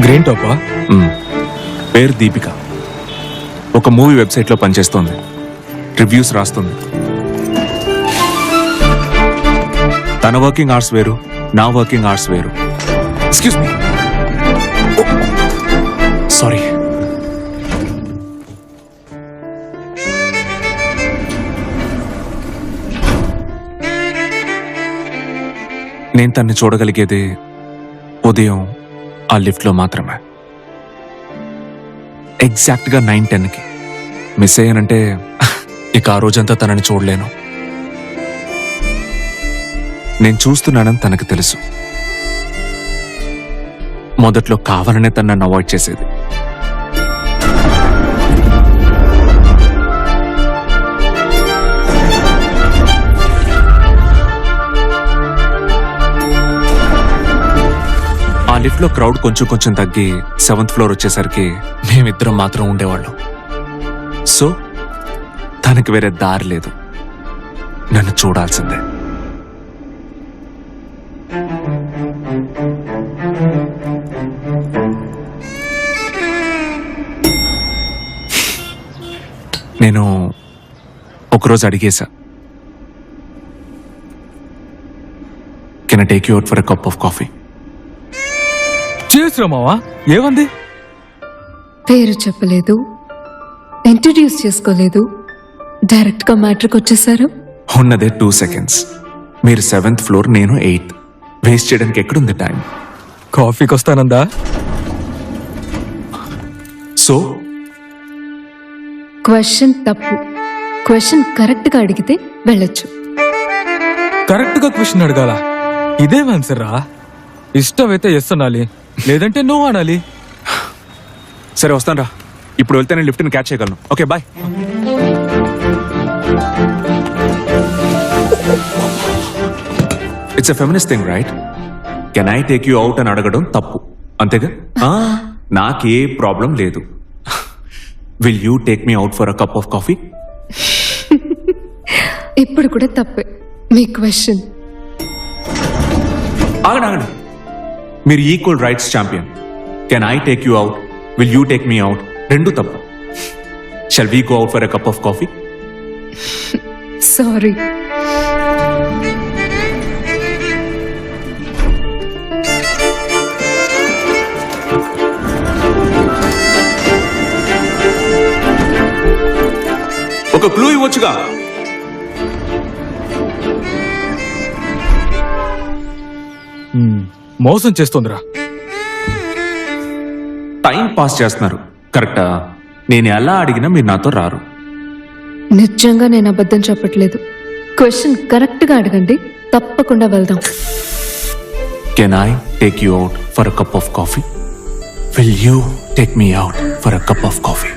Green టాపా? పేరు దీపిక. ఒక movie వెబ్సైట్లో పనిచేస్తోంది. రివ్యూస్ రాస్తుంది. తన వర్కింగ్ అవర్స్ వేరు, నా వర్కింగ్ అవర్స్ వేరు. Excuse me, sorry. నేను తన్ని చూడగలిగేది ఉదయం ఆ లిఫ్ట్లో మాత్రమే. ఎగ్జాక్ట్గా 9:10కి. మిస్ అయ్యానంటే ఇక ఆ రోజంతా తనని చూడలేను. నేను చూస్తున్నానని తనకు తెలుసు. మొదట్లో కావాలనే తను నన్ను అవాయిడ్ చేసేది. ఆ లిఫ్ట్లో క్రౌడ్ కొంచెం తగ్గి 7th ఫ్లోర్ వచ్చేసరికి మేమిద్దరం మాత్రం ఉండేవాళ్ళం. సో తనకి వేరే దారి లేదు, నన్ను చూడాల్సిందే. నేను ఒకరోజు అడిగేశా, can I take you out for a cup of coffee? చేసిరామావా? ఏమంది? పేరు చెప్పలేదు, ఇంట్రడ్యూస్ చేసుకోలేదు, డైరెక్ట్ గా మ్యాటర్కి వచ్చేసారు. ఉన్నదే 2 seconds. మీరు 7th ఫ్లోర్, నేను 8th. వేస్ట్ చేయడానికి ఎక్కడుంది టైం? కాఫీకి వస్తానందా? సో క్వశ్చన్ తప్పు. క్వశ్చన్ కరెక్ట్ గా అడిగితే వెళ్ళొచ్చు. కరెక్ట్ గా క్వశ్చన్ అడగాల? ఇదేం ఆన్సర్ రా? ఇష్టమైతే ఎస్ అనాలి, లేదంటే నో అనాలి. సరే వస్తాను రా. ఇప్పుడు వెళ్తే నేను లిఫ్ట్ని క్యాచ్ చేయగలను. Okay bye. It's a feminist thing right? Can I take you out అని అడగడం తప్పు, అంతేగా? నాకే ప్రాబ్లం లేదు. Will you take me out for a cup of coffee? ఇప్పుడు కూడా తప్పే మీ క్వశ్చన్. ఆగండి. మీరు equal rights champion. Can I take you out, will you take me out, రెండు తప్పు. Shall we go out for a cup of coffee? Sorry. ఒక clue ఇవ్వచ్చుగా. మోసం చేస్తోందిరా. టైం పాస్ చేస్తున్నారు, కరెక్టా? నేను ఎలా అడిగినా మీరు నాతో రారు. నిజంగా నేను అబద్ధం చెప్పట్లేదు. క్వశ్చన్ కరెక్ట్ గా అడగండి, తప్పకుండా వెళ్దాం. Can I take you out for a cup of coffee? Will you take me out for a cup of coffee?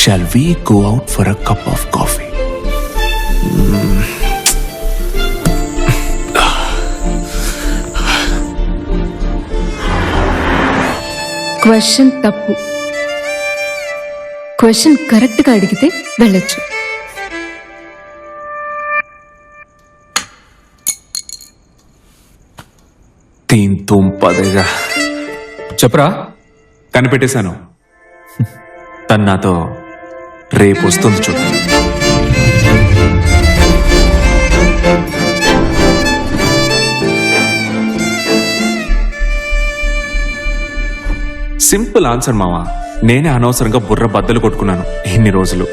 Shall we go out for a cup of coffee? Question తప్పు. Question correct గా అడిగితే వెళ్ళొచ్చు. దీంతో పదగా చెప్పరా? కనిపెట్టేశాను. తను నాతో రేపు వస్తుంది చూడు. సింపుల్ ఆన్సర్ మావా. నేనే అనవసరంగా బుర్ర బద్దలు కొట్టుకున్నాను ఇన్ని రోజులు.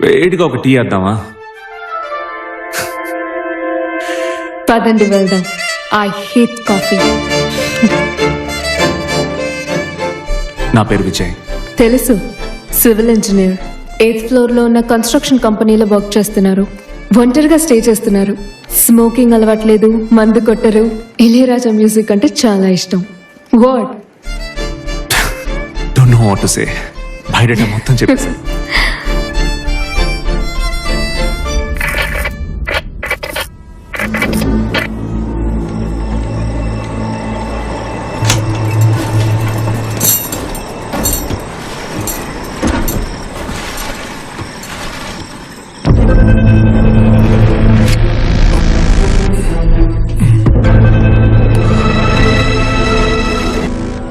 వేడిగా ఒక టీ వేద్దామా? పదండి వెళ్దాం. I hate coffee. నా పేరు విజయ్. తెలుసు, సివిల్ ఇంజనీర్. 8th ఫ్లోర్ లో ఉన్న కన్స్ట్రక్షన్ కంపెనీలో వర్క్ చేస్తున్నారు. ఒంటరిగా స్టే చేస్తున్నారు. స్మోకింగ్ అలవాట్లేదు, మందు కొట్టరు. ఇళయరాజా మ్యూజిక్ అంటే చాలా ఇష్టం. What? Don't know what to say. బయట మొత్తం చెప్పేసి.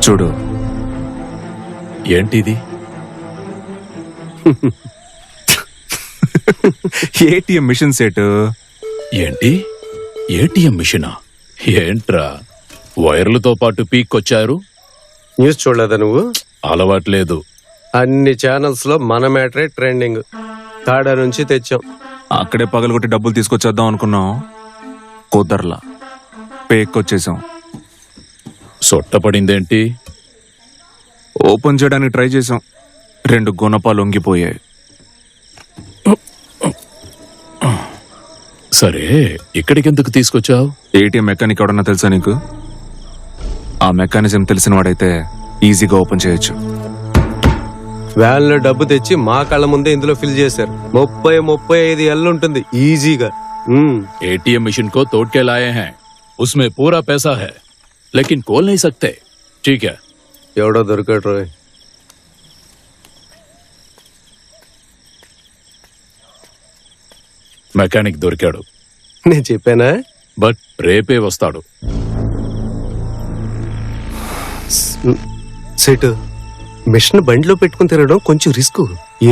చూడు. ఏంటిది? ATM machine set. ఏంటి ఏటీఎం మిషనా? ఏంట్రా వైర్లతో పాటు పీక్కొచ్చారు? న్యూస్ చూడలేదా నువ్వు? అలవాట్లేదు. అన్ని ఛానల్స్ లో మన మ్యాటరే ట్రెండింగ్. తాడా నుంచి తెచ్చాం. అక్కడే పగలగొట్టి డబ్బులు తీసుకొచ్చేద్దాం అనుకున్నాం, కుదర్లా. పేక్కొచ్చేసాం. సొట్టపడిందేంటి? ఓపెన్ చేయడానికి ట్రై చేసాం, 2 గుణపాలు వంగిపోయాయి. సరే, ఇక్కడికెందుకు తీసుకొచ్చావు? ఏటీఎం మెకానిక్ ఎవడన్నా తెలుసా నీకు? ఆ మెకానిజం తెలిసిన వాడైతే ఈజీగా ఓపెన్ చేయొచ్చు. వ్యాన్ లో డబ్బు తెచ్చి మా కళ్ళ ముందే ఇందులో ఫిల్ చేశారు. 35 ఏళ్ళు ఉంటుంది ఈజీగా. एटीएम मशीन को तोड़ के लाए हैं, उसमें पूरा पैसा है, लेकिन खोल नहीं सकते। ठीक है, ఎవడో దొరికాడు రోయ్. మెకానిక్ దొరికాడు. నేను చెప్పానా? బట్ రేపే వస్తాడు. సెట్ మిషన్ బండిలో పెట్టుకుని తిరగడం కొంచెం రిస్క్.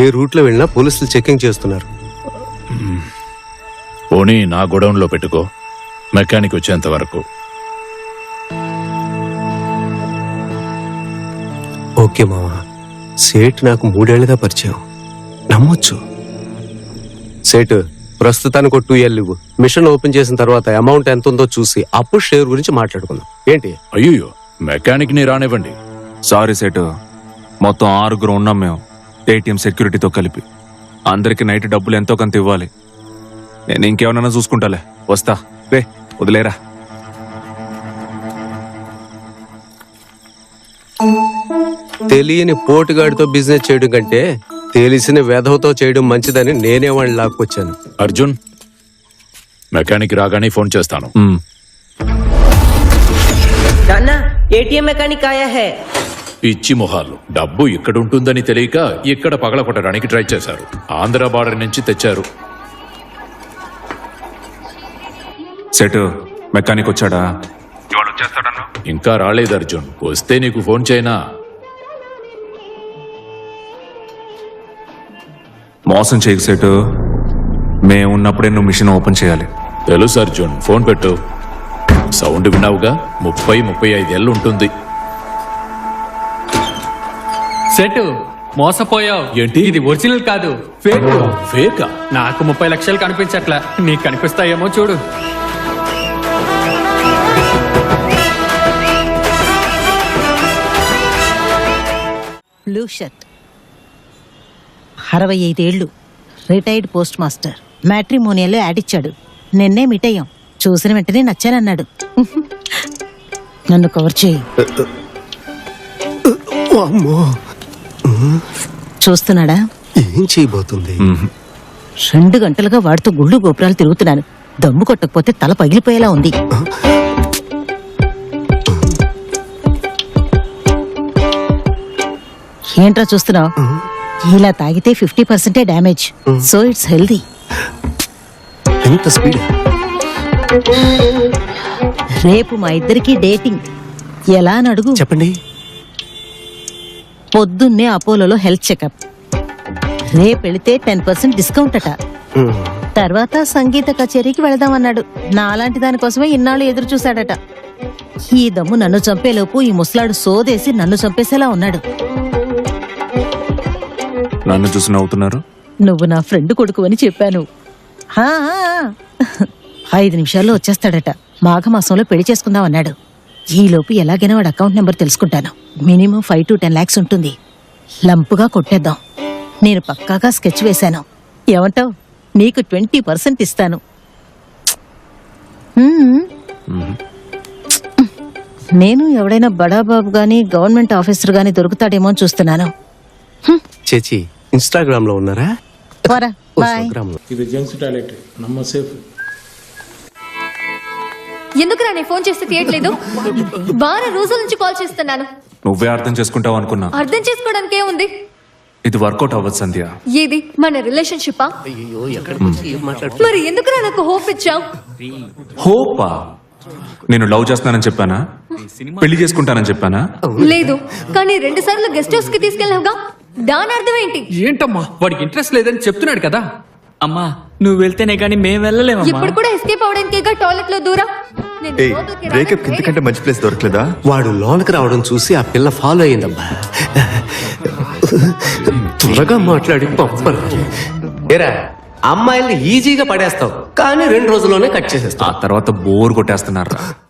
ఏ రూట్ లో వెళ్ళినా పోలీసులు చెకింగ్ చేస్తున్నారు. పోనీ నా గొడౌన్ లో పెట్టుకో, మెకానిక్ వచ్చేంత వరకు. ఓకే మావా, సేట్ నాకు 3 ఏళ్లుగా పరిచయం, నమ్మొచ్చు. సేట్ ప్రస్తుతానికి 2 ఏళ్ళు ఇవ్వు. మిషన్ ఓపెన్ చేసిన తర్వాత అమౌంట్ ఎంత ఉందో చూసి అప్పుడు షేర్ గురించి మాట్లాడుకుందాం. ఏంటి? అయ్యో, మెకానిక్ ని రానివ్వండి. సారీ సెట్, మొత్తం 6 ఉన్నాం మేము, ఏటీఎం సెక్యూరిటీతో కలిపి. అందరికి నైట్ డబ్బులు ఎంతో కొంత ఇవ్వాలి. నేను ఇంకేమన్నా చూసుకుంటాలే, వస్తా. రే వదిలేరా. తెలియని పోటుగాడితో బిజినెస్ చేయడం కంటే తెలిసిన వెధవతో చేయడం మంచిదని నేనే వాడిని లాక్కొచ్చాను. అర్జున్, మెకానిక్ రాగానే ఫోన్ చేస్తాను. నాన్న ఏటీఎం మెకానిక్ ఆయా హై. పిచ్చి మొహాలు, డబ్బు ఇక్కడ ఉంటుందని తెలియక ఇక్కడ పగలకొట్టడానికి ట్రై చేశారు. ఆంధ్ర బార్డర్ నుంచి తెచ్చారు. సెట్ మెకానిక్ వచ్చాడా? ఇంకా రాలేదు అర్జున్, వస్తే నీకు ఫోన్ చేయనా? మోసం చేయకు సెట్, మేము ఉన్నప్పుడే నువ్వు మిషన్ ఓపెన్ చేయాలి. తెలుసు అర్జున్, ఫోన్ పెట్టు. సౌండ్ విన్నావుగా, 30-35 ఏళ్ళు ఉంటుంది. సెట్ మోసపోయావు. ఏంటి? ఇది ఒరిజినల్ కాదు, ఫేక్. ఫేకా? నాకు 30 లక్షలు కనిపించట్లా, నీకు కనిపిస్తాయేమో చూడు. బ్లూ షర్ట్, 65 ఏళ్ళు, రిటైర్డ్ పోస్ట్ మాస్టర్. మ్యాట్రిమోనియల్లో యాడ్ ఇచ్చాడు. నిన్నే మీట్ అయ్యాం. చూసిన వెంటనే నచ్చానన్నాడు. నన్ను కవర్ చేయి. అమ్మో, చూస్తున్నాడా? ఏం చేయబోతుంది? 2 గంటలుగా వాడితో గుళ్ళు గోపురాలు తిరుగుతున్నాను. దమ్ము కొట్టకపోతే తల పగిలిపోయేలా ఉంది. ఏంట్రా చూస్తున్నావు? ఇలా తాగితే 50% డ్యామేజ్. So it's healthy. ఎంత స్పీడ్? రేపు మా ఇద్దరికి డేటింగ్. ఎలా అని అడుగు. చెప్పండి. పొద్దున్నే అపోలోలో హెల్త్ చెకప్. రేపు వెళితే 10% డిస్కౌంట్ అట. తర్వాత సంగీత కచేరీకి వెళదామన్నాడు. నాలాంటి దానికోసమే ఇన్నాళ్ళు ఎదురు చూశాడట. ఈ దమ్ము నన్ను చంపేలోపు ఈ ముసలాడు సోదేసి నన్ను చంపేసేలా ఉన్నాడు. నన్ను చూసి నవ్వుతున్నారు. నువ్వు నా ఫ్రెండ్ కొడుకు అని చెప్పాను. 5 నిమిషాల్లో వచ్చేస్తాడట. మాఘమాసంలో పెళ్లి చేసుకుందాం అన్నాడు. ఈలోపు ఎలాగైనా వాడు అకౌంట్ నెంబర్ తెలుసుకుంటాను. మినిమం 5 to 10 lakhs ఉంటుంది. లంపుగా కొట్టేద్దాం. నేను పక్కాగా స్కెచ్ వేశాను. ఏమంటావ్? నీకు 20% ఇస్తాను. నేను ఎవడైనా బడాబాబు గాని గవర్నమెంట్ ఆఫీసర్ గాని దొరుకుతాడేమో అని చూస్తున్నాను. చేచి ఇన్స్టాగ్రామ్ లో ఉన్నారా? పోరా, బాయ్. ಇದು ಜೆಂಟ್ಸ್ ಟಾಯ್ಲೆಟ್ ನಮ್ಮ ಸೇಫ್. ఎందుకురా నీ ఫోన్ చేస్తే తీయట్లేదు? వారం రోజుల నుంచి కాల్ చేస్తున్నాను. నువ్వే అర్థం చేసుకుంటావు అనుకున్నా. అర్థం చేసుకోవడానికి ఏముంది? ఇది వర్కౌట్ అవ్వదు సంధ్య. ఏది మన రిలేషన్షిప్పా? మరి ఎందుకురా నాకు హోప్ ఇచ్చావు? హోపా? నేను లవ్ చేస్తున్నానని చెప్పానా? పెళ్లి చేసుకుంటానని చెప్పానా? లేదు కానీ 2 సార్లు గెస్ట్ హౌస్ కి తీసుకెళ్ళావుగా, దాని అర్థం ఏంటి? ఏంటమ్మా వాడికి ఇంట్రెస్ట్ లేదని చెప్తున్నాడు కదా. అమ్మా నువ్వు వెళ్తేనే కానీ మేము వెళ్ళలేమమ్మా. ఇప్పుడు కూడా ఎస్కేప్ అవడానికేగా టాయిలెట్ లో దూరం. నేను లోపలికి బ్రేకప్ ఇంతకంటే మంచి ప్లేస్ దొరకలేదా? వాడు లోనకి రావడం చూసి ఆ పిల్ల ఫాలో అయిందమ్మా. త్వరగా మాట్లాడి పంపరు. ఏరా, అమ్మాయిల్ని ఈజీగా పడేస్తావు కానీ 2 రోజుల్లోనే కట్ చేసేస్తావు. ఆ తర్వాత బోర్ కొట్టేస్తున్నారు.